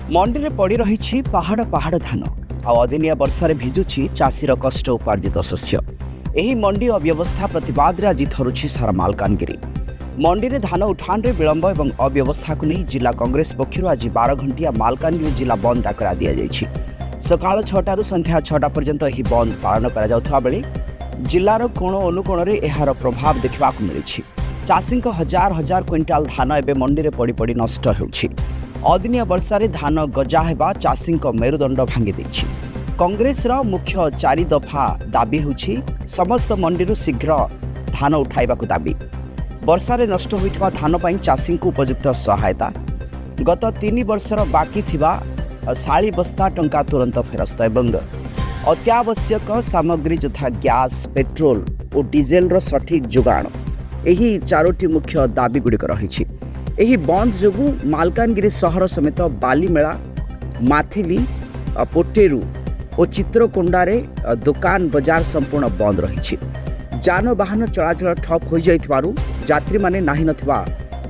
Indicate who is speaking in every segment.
Speaker 1: मंडी में पड़ रही पहाड़ पहाड़ धान आदिनिया वर्षा भिजुची चाषीर कष्ट उपार्जित शस्य। यही मंडी अव्यवस्था प्रतिवाद आज थरुछि सारा मालकानगिरी। मंडी में धान उठाण में विलंब और अव्यवस्था को नहीं जिला कांग्रेस पक्षर आज 12 घंटिया मालकानगिरी जिला बंद डाकरा दि जाइछि। सकाळ 6टारू संध्या 6टा पर्यंत यह बंद पालन करा बेले जिलार कोण अनुकोण में यार प्रभाव देखा मिली। चाषी हजार हजार क्विंटाल धान एवं मंडी में पड़ पड़ नष्ट होउछि। अदिनिया वर्षा धान गजा हेबा चाषी मेरुदंड भांगी देछि। कांग्रेस मुख्य 4 दफा दाबी होछि समस्त मंडी शीघ्र धान उठाइबाकु दाबी। वर्षा नष्ट होइथिबा धान पई चाषी को उपयुक्त सहायता, गत 3 वर्षर बाकी थिबा 40 बस्ता टंका तुरंत फेरस्त एवं अत्यावश्यक सामग्री यथा गैस, पेट्रोल और डीजेल सठिक जोगाण, यही 4टी मुख्य दाबी गुड़िक रही। यही बंद जोगु मालकानगिरी सहर समेत बालीमेला, माथिली, पोटेरू और चित्रकोंडारे दुकान बजार संपूर्ण बंद रही। जानवाहन चलाचल ठप हो जाइथिबारु यात्री माने नाही नथिबा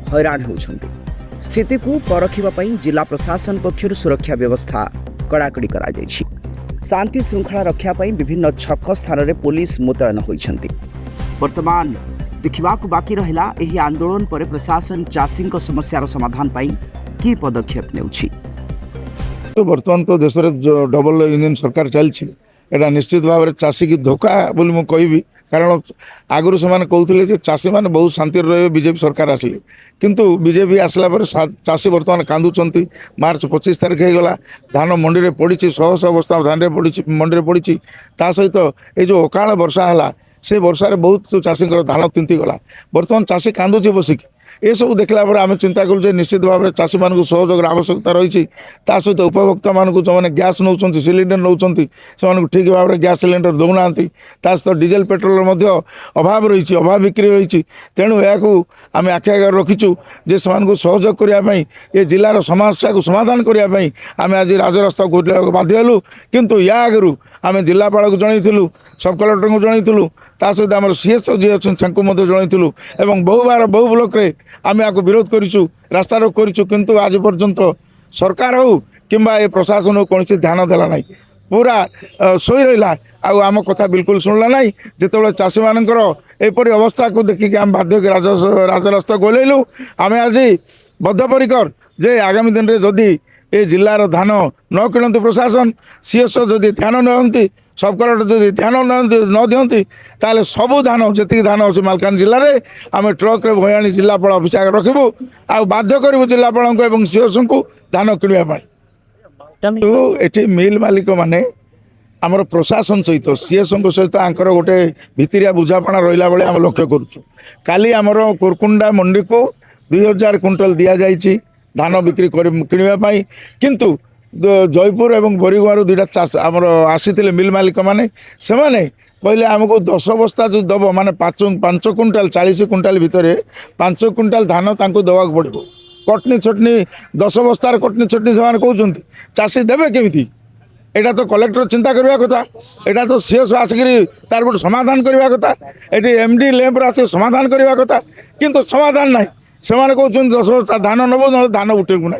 Speaker 1: हैरान होउछन्ति। स्थिति को परखिबा पई जिला प्रशासन पक्षर सुरक्षा व्यवस्था कड़ाकड़ी करा जाइछि। शांति श्रृंखला रक्षा पई विभिन्न छक स्थान रे पुलिस मुतयन होइछन्ति। वर्तमान देखिबाकु बाकी रहिला एही आंदोलन पर प्रशासन चाषी समस्यार समाधान पाई की पदक्षेप नेउछि।
Speaker 2: तो वर्तमान तो देश रे जो डबल इंजन सरकार चलछि एटा निश्चित भाव में चाषी की धोखा बोली मु कहबी। कारण आगुरी से कहते चाषी मैंने बहुत शांति रहे बीजेपी सरकार आसिले, किंतु बीजेपी आसला पर चाषी वर्तमान कांदुचंती। मार्च 25 तारीख होगला धान मंडी में पड़ी, शह शह बस्ता धान मंडी में पड़ी। ता सहित ये जो अकाल वर्षा है से वर्षा बहुत चाषी धान तिंती गला। वर्तमान चाषी कांदुची बसिक ये सब देखला पर आम चिंता करूँ निश्चित भाव में चाषी मान सहयोग आवश्यकता रही। सहित उपभोक्ता मान जो मैंने गैस नौ सिलिंडर नौ से ठीक भाव में गैस सिलिंडर दौना। सहित डीजेल पेट्रोल अभाव रही, अभाव बिक्री रही। तेणु या आम आखि आगे रखीचु जे से सहयोग करने ये जिलार समस्या को समाधान करने आम आज राजरास्ता को बाध्य हलु। किंतु या आगु आम जिलापाल को जनईलु, सब कलेक्टर को जनईलु, सहित आम सीएस जी अच्छे जनईलु और बहु बार बहु ब्लॉक रे आम या विरोध करूँ, रास्ता रोक करूँ। किंतु आज पर्यंत सरकार हो कि प्रशासन हो कौन ध्यान देला ना, पूरा शोई रहा आम कथा बिल्कुल शुणला ना। जिते चाषी मानकर एपरी अवस्था को देखिक आम बाध्य राजरास्ता गोलैलु। आम आज बद्धपरिकर जे आगामी दिन में जदि ए जिलार धान न किणती प्रशासन, सीएस जदि ध्यान नहंती, सब कलेक्टर जदि ध्यान न दिखती ताले सबू धान जी धान अच्छे मालकान जिले में आम ट्रक रे भयाणी जिलापाल अफिस आगे रखू आ बाध्य करूँ जिलापाल सीएस को धान किणापी। ये मिल मालिक माने आमर प्रशासन सहित सीएस सहित आंकर गोटे भितरिया बुझापणा रहा बेले आम लक्ष्य करुँ। काली आमर कोरकुंडा मंडी को 2000 क्विंटल दि जाइए धान बिक्री किणापी। किंतु जयपुर एवं बोरीगुआर 2टा चाष आमर आसी मिल मालिक माने से कहले आमको 10 बस्ता जो दब माने 5 क्विंटाल 40 क्विंटाल भितर 5 क्विंटाल धान तांको देवाक पड़ो। कटनी छटनी 10 बस्तार कटनी छटनी से कहते चाषी देवे केमिति? एटा तो कलेक्टर चिंता करवा कथा, एटा तो सीएस आसिक तार गोटे समाधान करवा कथा, ये एमडी लैंप आस समाधान करवा कथा, किंतु समाधान ना। से कहते 10 बस्ता धान नब ना धान उठेबू ना,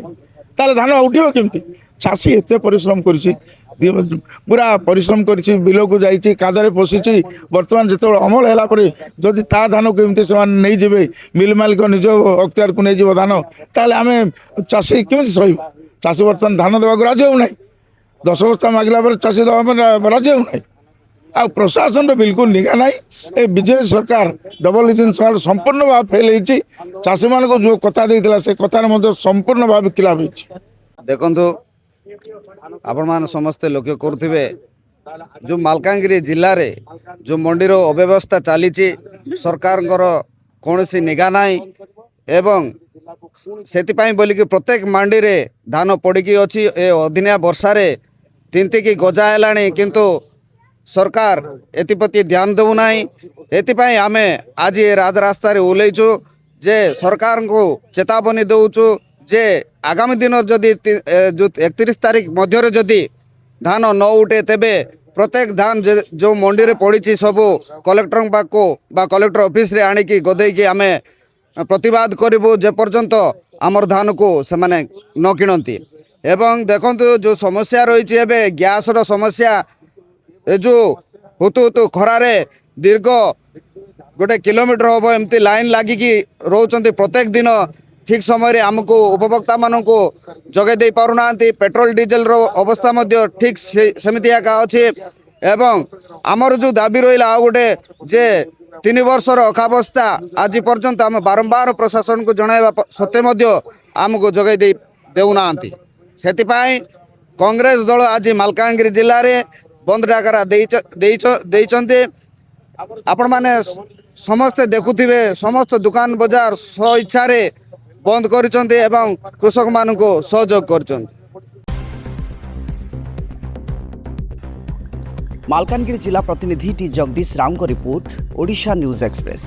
Speaker 2: ताले धान उठे केमिति? चाषी एत परिश्रम कर पूरा परिश्रम कर बिल को जाइए कादरे पशिची। बर्तमान जो अमल है जदि ता धान केमती से नहीं जाए मिल मालिक निज अख्तियार को नहीं धान ताले आम चाषी केमती सही? चाषी बर्तमान धान देवाक राजी हो ना, 10 बस्ता मागिला चाषी देवा राजी हो ना। आ प्रशासन बिल्कुल निगा ना। ए विजय सरकार डबल इंजन सरकार संपूर्ण भाव फेल होती। चाषी मान को जो कथा देता से कथार संपूर्ण भाव खिलाफ होती।
Speaker 3: देखु आपण मान समस्ते लक्ष्य करुवे जो मालकानगिरी जिले में जो मंडीर अव्यवस्था चली सरकार कौन सी निगा ना एवं से बोलिकी प्रत्येक मंडी रे धान पड़ी अच्छी ए अदिनिया वर्षा तिंतिकी गजा है किंतु सरकार एप्रति ध्यान देना। एपाई आम आज राजरास्ता ओल्लैचु जे सरकार को चेतावनी दौचु जे आगामी दिन जदि जो 31 तारीख मध्य जदि धान न उठे तेबे प्रत्येक धान जो मंडी रे पड़ी सब कलेक्टर पाको बा कलेक्टर ऑफिस रे आनिकी गदेकी आमे प्रतिवाद करूँ जे पर्यंत आमर धान को से न किणती एवं देखंतु जो समस्या रही है गैस रो समस्या ए जो हुतु हुतु खरारे दीर्घ गोटे किलोमीटर हम एमती लाइन लगिकी रोचंती प्रत्येक दिन ठीक समय आमको उपभोक्ता मानू जगे दे पारुना पेट्रोल डीजेल रो अवस्था मध्य ठीक सेमिति एका अच्छे एवं आमर जो दाबी रहा आ गोटे जे 3 वर्षर अखावस्था आज पर्यंत आम बारंबार प्रशासन को जणाइबा सत्वे मध्य आमको जगे दे देउना सेतिपाई कांग्रेस दल आज मालकानगिरी जिले में बंद डाकरा देइचंते आपण माने समस्ते देखुथिबे समस्त दुकान बाजार स्व इच्छा रे बंद करिसंते एवं कृषक माननको सहयोग करचंते।
Speaker 1: मालकानगिरी जिला प्रतिनिधि टी जगदीश राव को रिपोर्ट, ओडिशा न्यूज एक्सप्रेस।